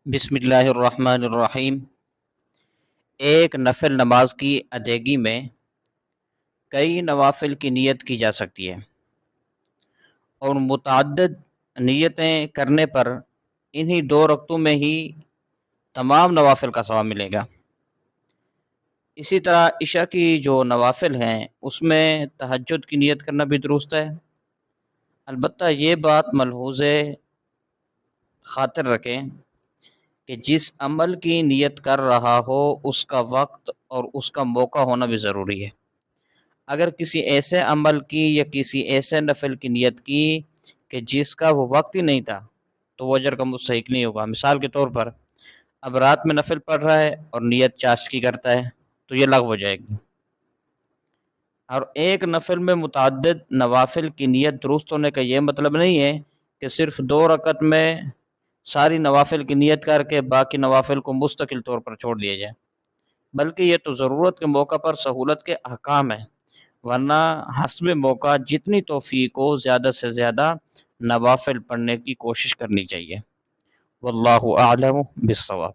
بسم اللہ الرحمن الرحیم۔ ایک نفل نماز کی ادائیگی میں کئی نوافل کی نیت کی جا سکتی ہے اور متعدد نیتیں کرنے پر انہی 2 رکعتوں میں ہی تمام نوافل کا ثواب ملے گا۔ اسی طرح عشاء کی جو نوافل ہیں اس میں تہجد کی نیت کرنا بھی درست ہے، البتہ یہ بات ملحوظ خاطر رکھیں کہ جس عمل کی نیت کر رہا ہو اس کا وقت اور اس کا موقع ہونا بھی ضروری ہے۔ اگر کسی ایسے عمل کی یا کسی ایسے نفل کی نیت کی کہ جس کا وہ وقت ہی نہیں تھا تو وہ اجر کا مستحق نہیں ہوگا۔ مثال کے طور پر اب رات میں نفل پڑھ رہا ہے اور نیت چاشت کی کرتا ہے تو یہ لغو ہو جائے گی۔ اور ایک نفل میں متعدد نوافل کی نیت درست ہونے کا یہ مطلب نہیں ہے کہ صرف 2 رکعت میں ساری نوافل کی نیت کر کے باقی نوافل کو مستقل طور پر چھوڑ دیا جائے، بلکہ یہ تو ضرورت کے موقع پر سہولت کے احکام ہیں، ورنہ حسب موقع جتنی توفیق ہو زیادہ سے زیادہ نوافل پڑھنے کی کوشش کرنی چاہیے۔ واللہ اعلم بالصواب۔